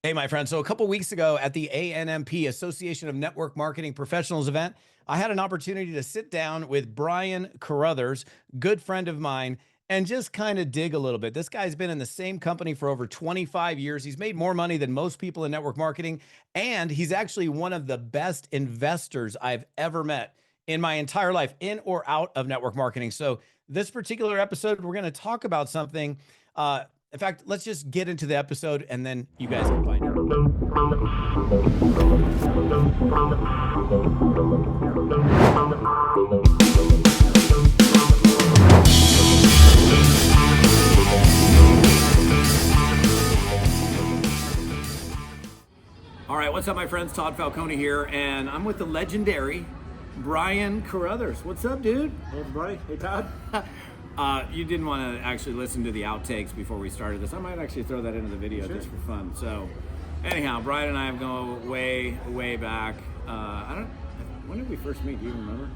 Hey, my friend. So a couple weeks ago at the ANMP, Association of Network Marketing Professionals event, I had an opportunity to sit down with Brian Carruthers, good friend of mine, and just kind of dig a little bit. This guy's been in the same company for over 25 years. He's made more money than most people in network marketing, and he's actually one of the best investors I've ever met in my entire life, in or out of network marketing. So this particular episode, we're going to talk about something. In fact, let's just get into the episode and then you guys can find out. All right, what's up, my friends? Todd Falcone here, and I'm with the legendary Brian Carruthers. What's up, dude? Hey, everybody. Hey, Todd. You didn't want to actually listen to the outtakes before we started this. I might actually throw that into the video just for fun. So, anyhow, Brian and I have gone way back. When did we first meet? Do you remember?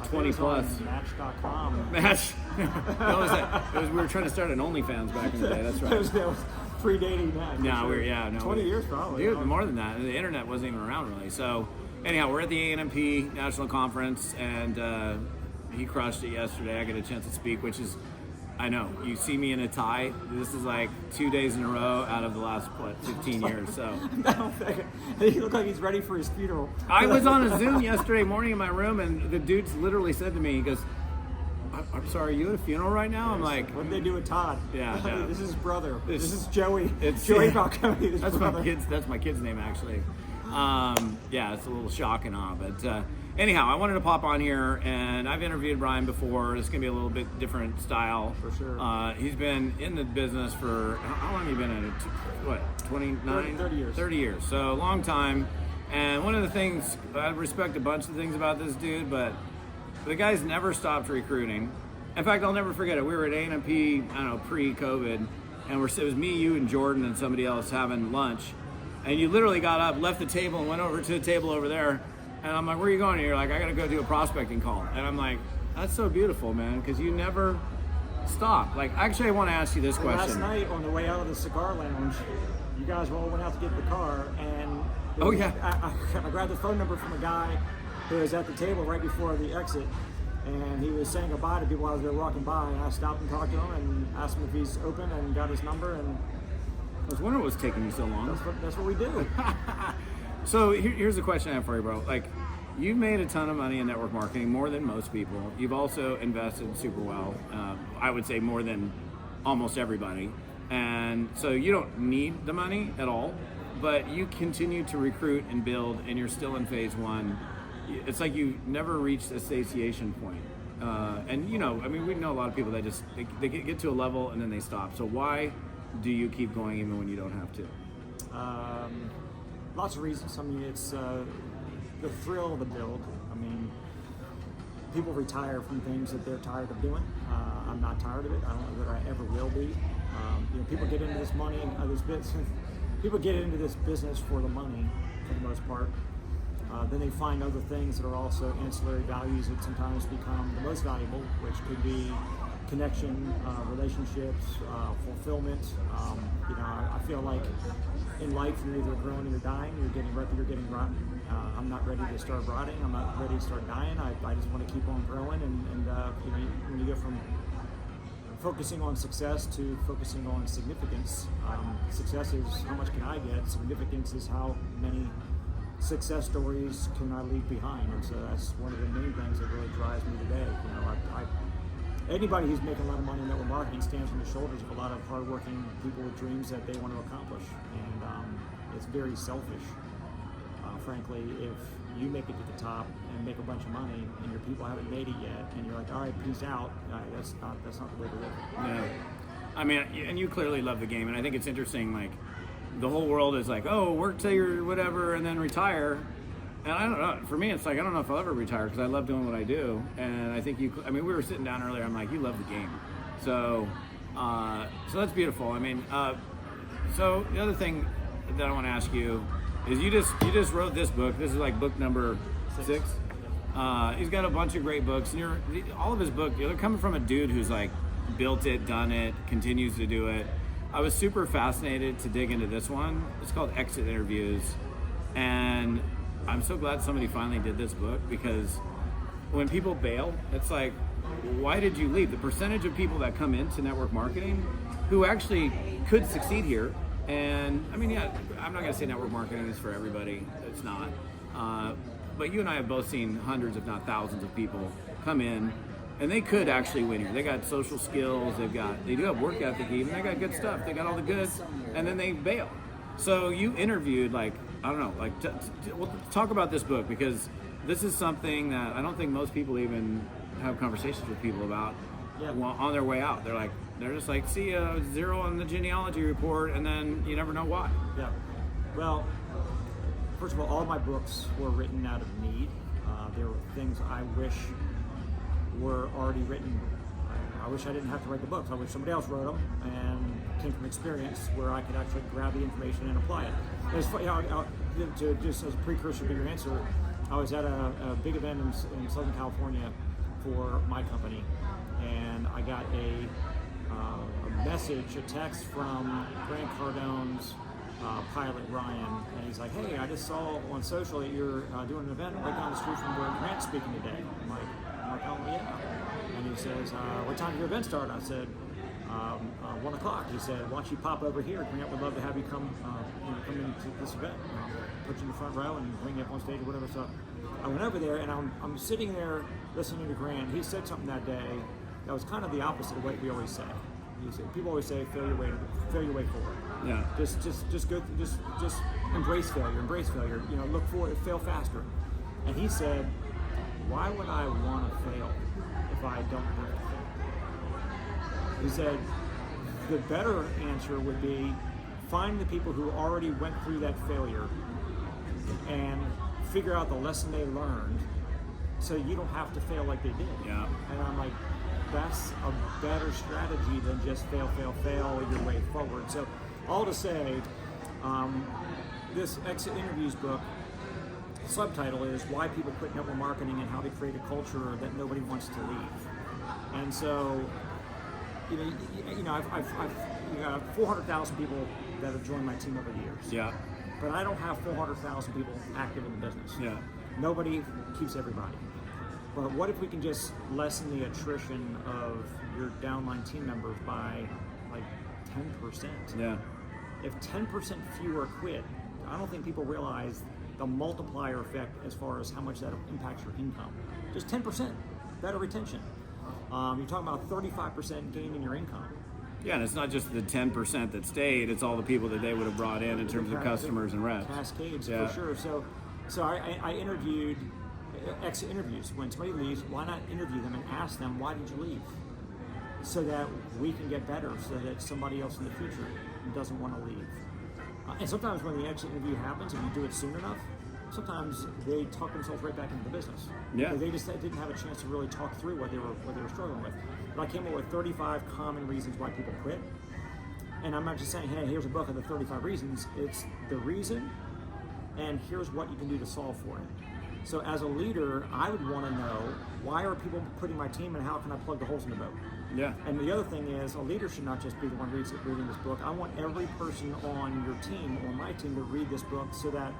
20 plus. Match.com. Match. What was that? We were trying to start an OnlyFans back in the day. That's right. that was predating that. No, 20 years probably. Dude, more than that. The internet wasn't even around really. So, anyhow, we're at the ANMP National Conference, and he crushed it yesterday. I get a chance to speak, which is, I know, you see me in a tie. This is like 2 days in a row out of the last, 15 years, so. He looked like he's ready for his funeral. I was on a Zoom yesterday morning in my room, and the dude literally said to me, he goes, I'm sorry, are you at a funeral right now? I'm like, what did they do with Todd? Yeah. This is his brother. This is Joey. It's Joey Falcone. That's my kid's name, actually. Yeah, it's a little shock and awe, but anyhow, I wanted to pop on here, and I've interviewed Brian before. It's going to be a little bit different style. For sure. He's been in the business for, how long have you been in it? What, 29? 30 years. 30 years, so a long time. And one of the things, I respect a bunch of things about this dude, but the guy's never stopped recruiting. In fact, I'll never forget it. We were at A&P, I don't know, pre-COVID, and it was me, you, and Jordan and somebody else having lunch. And you literally got up, left the table, and went over to the table over there. And I'm like, where are you going? And you're like, I got to go do a prospecting call. And I'm like, that's so beautiful, man, because you never stop. Like, actually, I want to ask you this question. Last night, on the way out of the cigar lounge, you guys all went out to get the car, and I grabbed the phone number from a guy who was at the table right before the exit, and he was saying goodbye to people as they were walking by, and I stopped and talked to him and asked him if he's open and got his number, and I was wondering what was taking you so long. That's what we do. So here's the question I have for you, bro. Like, you've made a ton of money in network marketing, more than most people. You've also invested super well. I would say more than almost everybody. And so you don't need the money at all, but you continue to recruit and build, and you're still in phase one. It's like you never reached a satiation point. And we know a lot of people that just, they get to a level and then they stop. So why do you keep going even when you don't have to? Lots of reasons. I mean, it's the thrill of the build. I mean, people retire from things that they're tired of doing. I'm not tired of it. I don't know that I ever will be. People get into this money, people get into this business for the money, for the most part. Then they find other things that are also ancillary values that sometimes become the most valuable, which could be connection, relationships, fulfillment. I feel like in life you're either growing or you're dying. You're getting ripe or you're getting rotten. I'm not ready to start rotting. I'm not ready to start dying. I just want to keep on growing. And when you go from focusing on success to focusing on significance, success is how much can I get. Significance is how many success stories can I leave behind. And so that's one of the main things that really drives me today. Anybody who's making a lot of money in network marketing stands on the shoulders of a lot of hardworking people with dreams that they want to accomplish, and it's very selfish. Frankly, if you make it to the top and make a bunch of money, and your people haven't made it yet, and you're like, all right, peace out, that's not the way to live. Yeah, I mean, and you clearly love the game, and I think it's interesting. Like, the whole world is like, oh, work till you're whatever, and then retire. And I don't know, for me, it's like, I don't know if I'll ever retire because I love doing what I do. And I think we were sitting down earlier, I'm like, you love the game. So that's beautiful. I mean, so the other thing that I want to ask you is you just wrote this book. This is like book number 6. He's got a bunch of great books. And all of his books, they're coming from a dude who's like built it, done it, continues to do it. I was super fascinated to dig into this one. It's called Exit Interviews. And I'm so glad somebody finally did this book, because when people bail, it's like, why did you leave? The percentage of people that come into network marketing who actually could succeed here, and I mean, yeah, I'm not going to say network marketing is for everybody. It's not. But you and I have both seen hundreds, if not thousands, of people come in, and they could actually win here. They got social skills, they do have work ethic even, they got good stuff, they got all the goods, and then they bail. So you interviewed, like, I don't know, like, we'll talk about this book, because this is something that I don't think most people even have conversations with people about on their way out. They're just like, see a 0 on the genealogy report, and then you never know why. Yeah. Well, first of all my books were written out of need. There were things I wish were already written. I wish I didn't have to write the books. I wish somebody else wrote them, and came from experience where I could actually grab the information and apply it. Just as a precursor to your answer, I was at a big event in Southern California for my company, and I got a message, a text from Brian Carruthers' pilot Ryan, and he's like, "Hey, I just saw on social that you're doing an event right down the street from where Grant's speaking today." I'm like, "Oh yeah." And he says, "What time did your event start?" I said, 1 o'clock. He said, "Why don't you pop over here? Grant would love to have you come into this event. Put you in the front row and bring you up on stage or whatever." So I went over there, and I'm sitting there listening to Grant. He said something that day that was kind of the opposite of what we always say. People always say, "Fail your way forward." Yeah. Just embrace failure. Look forward, fail faster. And he said, "Why would I want to fail if I don't have to fail?" He said, "The better answer would be find the people who already went through that failure and figure out the lesson they learned, so you don't have to fail like they did." Yeah. And I'm like, that's a better strategy than just fail your way forward. So all to say, this Exit Interviews book, subtitle is Why People Quit Network Marketing and How to Create a Culture That Nobody Wants to Leave. And so, I've got 400,000 people that have joined my team over the years. Yeah. But I don't have 400,000 people active in the business. Yeah. Nobody keeps everybody. But what if we can just lessen the attrition of your downline team members by like 10%? Yeah. If 10% fewer quit, I don't think people realize the multiplier effect as far as how much that impacts your income. Just 10% better retention. You're talking about 35% gain in your income. Yeah, and it's not just the 10% that stayed, it's all the people that they would have brought in terms of customers and reps. Cascades, for sure. So I interviewed Exit Interviews. When somebody leaves, why not interview them and ask them, why did you leave? So that we can get better, so that somebody else in the future doesn't want to leave. And sometimes when the exit interview happens, if you do it soon enough, sometimes they talk themselves right back into the business. Yeah. They just didn't have a chance to really talk through what they were struggling with. But I came up with 35 common reasons why people quit. And I'm not just saying, hey, here's a book of the 35 reasons. It's the reason, and here's what you can do to solve for it. So as a leader, I would want to know, why are people quitting my team, and how can I plug the holes in the boat? Yeah. And the other thing is, a leader should not just be the one reading this book. I want every person on your team or my team to read this book, so that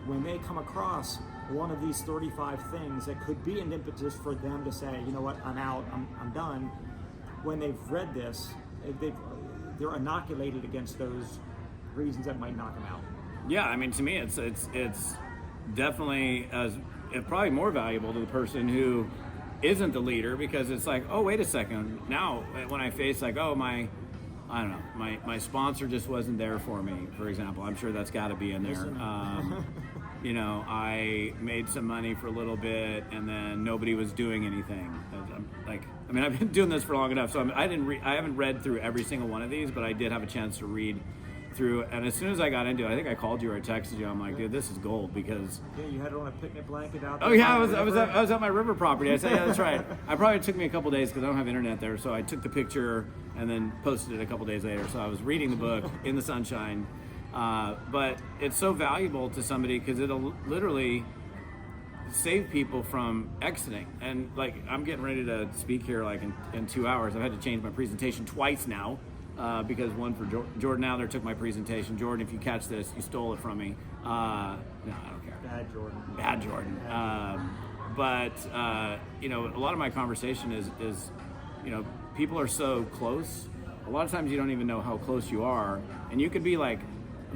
when they come across one of these 35 things that could be an impetus for them to say, you know what, I'm out, I'm done. When they've read this, they're inoculated against those reasons that might knock them out. Yeah, I mean, to me, it's definitely probably more valuable to the person who isn't the leader, because it's like, oh, wait a second. Now, when I face like, oh, my sponsor just wasn't there for me, for example, I'm sure that's got to be in there. I made some money for a little bit, and then nobody was doing anything. I've been doing this for long enough, so I haven't read through every single one of these, but I did have a chance to read through, and as soon as I got into it, I think I called you or I texted you. I'm like, dude, this is gold, because you had it on a picnic blanket out there. Oh yeah, I was at my river property. I said, yeah, that's right. I probably took me a couple days because I don't have internet there, so I took the picture and then posted it a couple days later. So I was reading the book in the sunshine, but it's so valuable to somebody because it'll literally save people from exiting. And like, I'm getting ready to speak here like in 2 hours. I've had to change my presentation twice now. because one for Jordan Adler took my presentation. Jordan, if you catch this, you stole it from me. No, I don't care. Bad Jordan. Bad Jordan. But you know, a lot of my conversation is, you know, people are so close. A lot of times you don't even know how close you are, and you could be like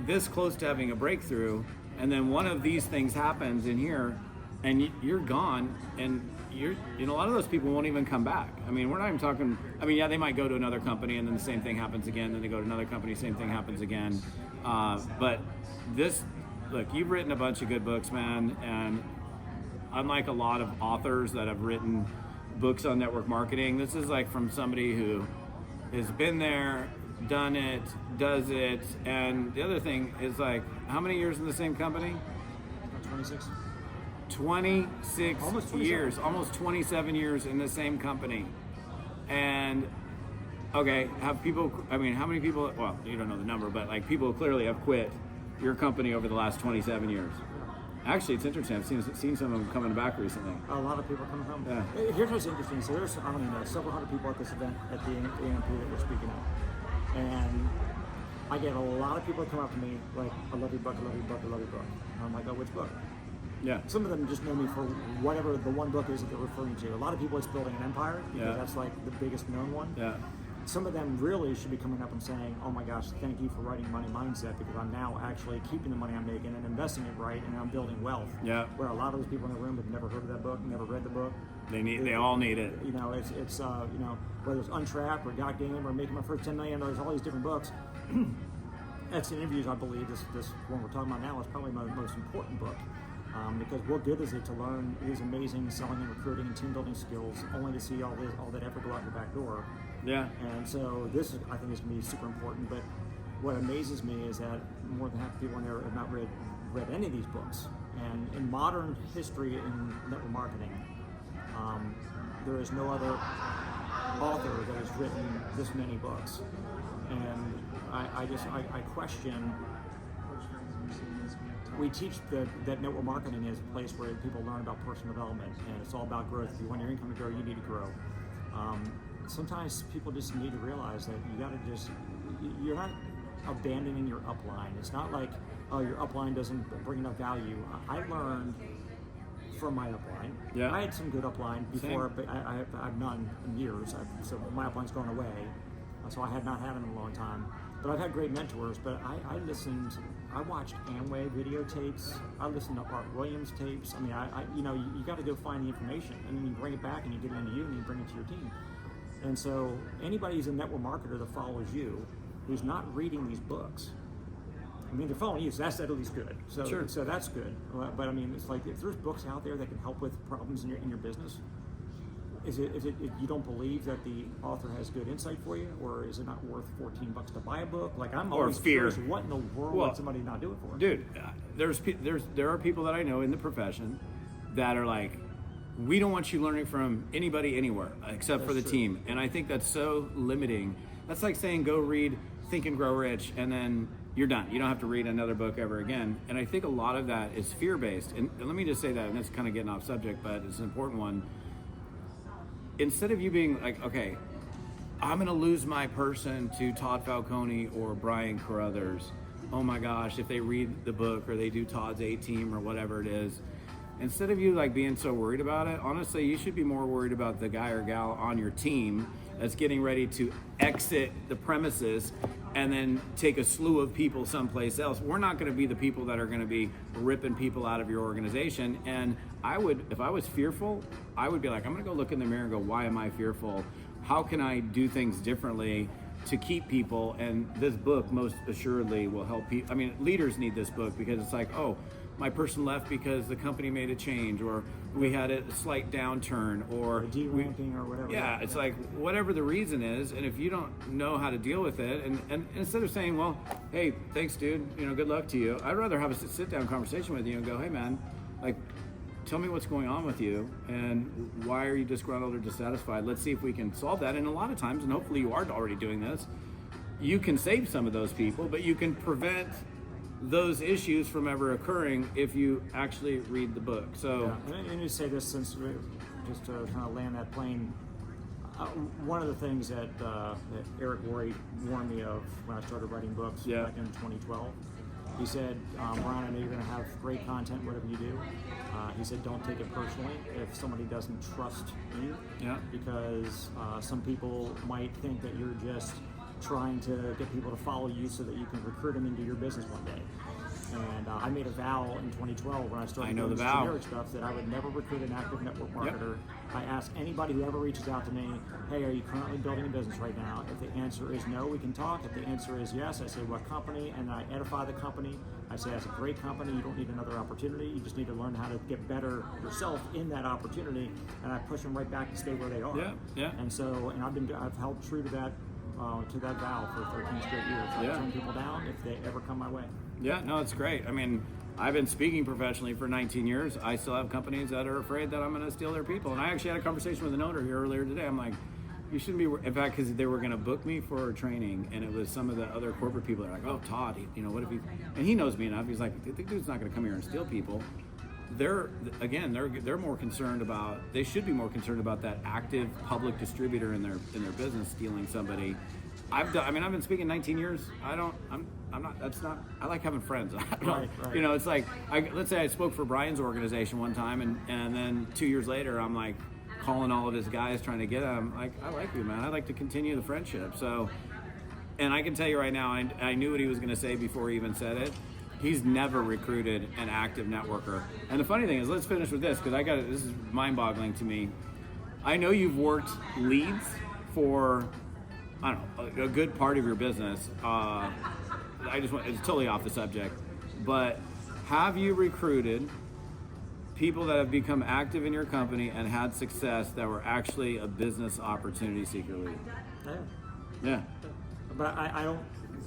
this close to having a breakthrough, and then one of these things happens in here, and you're gone, and you know, a lot of those people won't even come back. I mean, we're not even talking. I mean, yeah, they might go to another company, and then the same thing happens again. Then they go to another company, same thing happens again. But this, look, you've written a bunch of good books, man, and unlike a lot of authors that have written books on network marketing, this is like from somebody who has been there, done it, does it. And the other thing is, like, how many years in the same company? 26. 26 almost years, almost 27 years in the same company. And okay, have people, I mean, how many people, well, you don't know the number, but like people clearly have quit your company over the last 27 years. Actually, it's interesting. I've seen some of them coming back recently. A lot of people coming home. Yeah. Here's what's interesting. So there's, I don't even know, several hundred people at this event at the AMP that we're speaking at. And I get a lot of people that come up to me like, I love your book, I love your book, I love your book. And I'm like, oh, which book? Yeah. Some of them just know me for whatever the one book is that they're referring to. A lot of people, it's Building an Empire, because that's like the biggest known one. Yeah. Some of them really should be coming up and saying, oh my gosh, thank you for writing Money Mindset, because I'm now actually keeping the money I'm making and investing it right, and I'm building wealth. Yeah. Where a lot of those people in the room have never heard of that book, never read the book. They all need it. You know, it's you know, whether it's Untrapped or Got Game or Making My First $10 Million, there's all these different books. Exit Interviews, I believe, this one we're talking about now is probably my most important book. Because what good is it to learn these amazing selling and recruiting and team building skills only to see all that effort go out the back door? Yeah. And so this is, I think, is going to be super important. But what amazes me is that more than half the people in there have not read any of these books. And in modern history in network marketing, there is no other author that has written this many books. And I question. We teach that network marketing is a place where people learn about personal development, and it's all about growth. If you want your income to grow, you need to grow. Sometimes people just need to realize that you're not abandoning your upline. It's not like, oh, your upline doesn't bring enough value. I learned from my upline. Yeah. I had some good upline before, Same. but I've none in years. So my upline's gone away. So I had not had them in a long time. But I've had great mentors, but I watched Amway videotapes, I listened to Art Williams tapes. I mean, you know, you got to go find the information, and then you bring it back and you get it into you and you bring it to your team. And so anybody who's a network marketer that follows you, who's not reading these books, I mean, they're following you, so that's at least good. So, Sure. So that's good. But I mean, it's like, if there's books out there that can help with problems in your business, is it you don't believe that the author has good insight for you, or is it not worth $14 to buy a book? Like, I'm always curious, what in the world would somebody not do it for? Dude, there are people that I know in the profession that are like, we don't want you learning from anybody anywhere except for the team. And I think that's so limiting. That's like saying go read Think and Grow Rich and then you're done. You don't have to read another book ever again. And I think a lot of that is fear-based. And let me just say that, and that's kind of getting off subject, but it's an important one. Instead of you being like, okay, I'm going to lose my person to Todd Falcone or Brian Carruthers. Oh my gosh, if they read the book or they do Todd's A-Team or whatever it is. Instead of you like being so worried about it, honestly, you should be more worried about the guy or gal on your team that's getting ready to exit the premises and then take a slew of people someplace else. We're not going to be the people that are going to be ripping people out of your organization. And I would, if I was fearful, I would be like, I'm going to go look in the mirror and go, why am I fearful? How can I do things differently to keep people? And this book most assuredly will help people. I mean, leaders need this book because it's like, oh, my person left because the company made a change, or we had a slight downturn, or de-ranking or whatever. Yeah, it's like whatever the reason is, and if you don't know how to deal with it, and instead of saying, well, hey, thanks, dude, you know, good luck to you, I'd rather have a sit-down conversation with you and go, hey, man, like, tell me what's going on with you, and why are you disgruntled or dissatisfied? Let's see if we can solve that. And a lot of times, and hopefully you are already doing this, you can save some of those people, but you can prevent those issues from ever occurring if you actually read the book. So yeah. And I need to say this, since just to kind of land that plane, One of the things that Eric Worre warned me of when I started writing books back in 2012, he said, Brian, I know you're going to have great content, whatever you do. He said, don't take it personally if somebody doesn't trust you. Yeah. Because some people might think that you're just trying to get people to follow you so that you can recruit them into your business one day. And I made a vow in 2012 when I started doing this generic stuff that I would never recruit an active network marketer. I ask anybody who ever reaches out to me, hey, are you currently building a business right now? If the answer is no, we can talk. If the answer is yes, I say what company, and I edify the company. I say it's a great company, you don't need another opportunity, you just need to learn how to get better yourself in that opportunity, and I push them right back to stay where they are. And so, and I've held true to that vow for 13 straight years. I turn people down if they ever come my way. Yeah, no, it's great. I mean, I've been speaking professionally for 19 years. I still have companies that are afraid that I'm going to steal their people. And I actually had a conversation with an owner here earlier today. I'm like, you shouldn't be, in fact, because they were going to book me for training, and it was some of the other corporate people that are like, oh, Todd, what if he, and he knows me enough. He's like, the dude's not going to come here and steal people. They're more concerned about, they should be more concerned about that active public distributor in their business stealing somebody. I've been speaking 19 years. I like having friends. Right. It's like, let's say I spoke for Brian's organization one time, and then 2 years later, I'm like calling all of his guys trying to get them. Like, I like you, man. I'd like to continue the friendship. So, and I can tell you right now, I knew what he was going to say before he even said it. He's never recruited an active networker. And the funny thing is, let's finish with this, because this is mind-boggling to me. I know you've worked leads for, I don't know, a good part of your business. It's totally off the subject, but have you recruited people that have become active in your company and had success that were actually a business opportunity seeker lead? Yeah. But I don't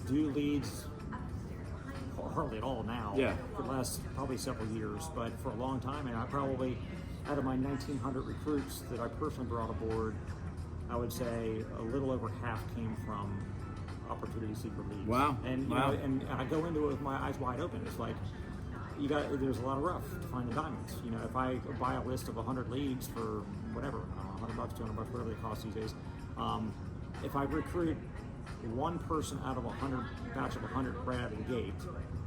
do leads hardly at all now. For the last probably several years, but for a long time, and I probably, out of my 1,900 recruits that I personally brought aboard, I would say a little over half came from opportunity seeker leads. Wow. And and I go into it with my eyes wide open. It's like there's a lot of rough to find the diamonds. If I buy a list of 100 leads for whatever, $100, $200, whatever they cost these days, if I recruit one person out of 100 batch of 100 right out of the gate,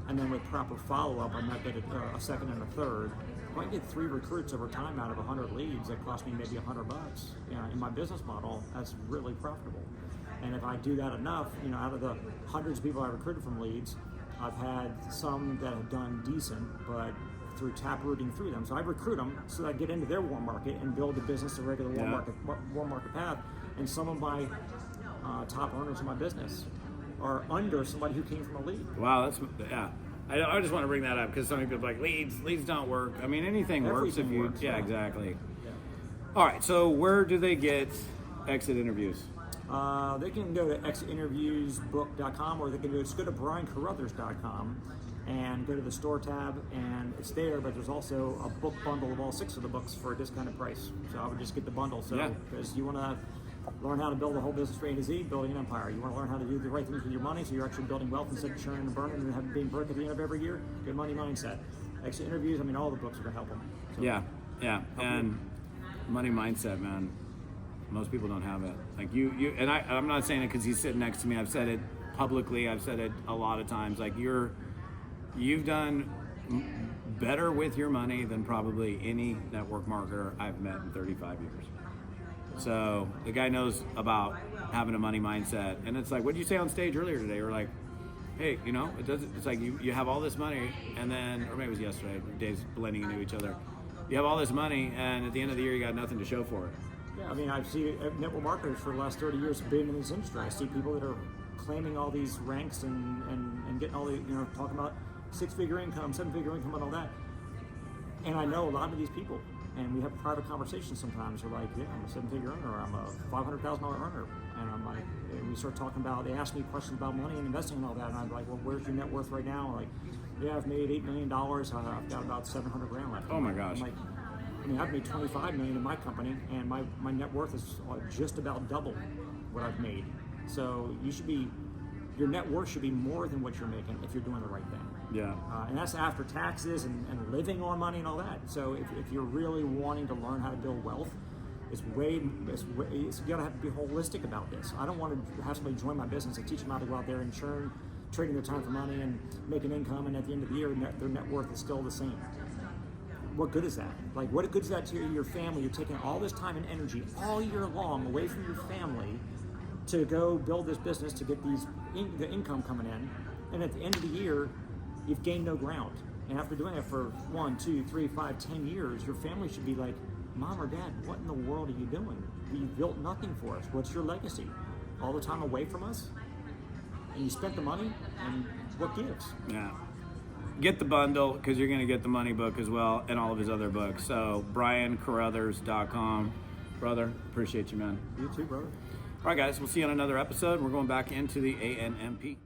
and then with proper follow-up, I might get a second and a third. If I get 3 recruits over time out of 100 leads, that cost me maybe $100. In my business model, that's really profitable. And if I do that enough, out of the hundreds of people I recruited from leads, I've had some that have done decent, but through tap rooting through them. So I recruit them so that I get into their warm market and build the business, a regular warm market path. And some of my top earners in my business are under somebody who came from a lead. Wow, I just want to bring that up because some people are like, leads don't work. I mean, anything works if you, works, exactly. All right, so where do they get exit interviews? They can go to exitinterviewsbook.com, or they can go to briancarruthers.com and go to the store tab, and it's there, but there's also a book bundle of all 6 of the books for a discounted price. So I would just get the bundle. So because you want to learn how to build a whole business from A to Z, building an empire. You want to learn how to do the right things with your money, so you're actually building wealth instead of churning and burning and being broke at the end of every year. Good money mindset. Exit interviews, all the books are going to help them. So, and money mindset, man. Most people don't have it. Like you and I'm not saying it because he's sitting next to me. I've said it publicly. I've said it a lot of times. Like you've done better with your money than probably any network marketer I've met in 35 years. So the guy knows about having a money mindset. And it's like, what did you say on stage earlier today? You're like, hey, it's like you have all this money, and then, or maybe it was yesterday, days blending into each other. You have all this money, and at the end of the year, you got nothing to show for it. Yeah, I've seen network marketers for the last 30 years being in this industry. I see people that are claiming all these ranks and getting all the, talking about 6-figure income, 7-figure income, and all that. And I know a lot of these people, and we have private conversations sometimes. They're like, I'm a 7-figure earner, or I'm a $500,000 earner. And I'm like, and we start talking about, they ask me questions about money and investing and all that. And I'm like, well, where's your net worth right now? I'm like, I've made $8 million. I've got about $700,000 left. Oh my gosh. I'm like, I've made $25 million in my company, and my net worth is just about double what I've made. So your net worth should be more than what you're making if you're doing the right thing. Yeah. And that's after taxes and living on money and all that. So if you're really wanting to learn how to build wealth, You gotta have to be holistic about this. I don't want to have somebody join my business and teach them how to go out there and churn, trading their time for money and make an income, and at the end of the year, their net worth is still the same. What good is that? Like, what good is that to your family? You're taking all this time and energy all year long away from your family to go build this business to get the income coming in, and at the end of the year, you've gained no ground. And after doing it for 1, 2, 3, 5, 10 years, your family should be like, Mom or Dad, what in the world are you doing? You built nothing for us. What's your legacy? All the time away from us? And you spent the money, and what gives? Yeah. Get the bundle, because you're going to get the money book as well and all of his other books. So, briancarruthers.com. Brother, appreciate you, man. You too, brother. All right, guys, we'll see you on another episode. We're going back into the ANMP.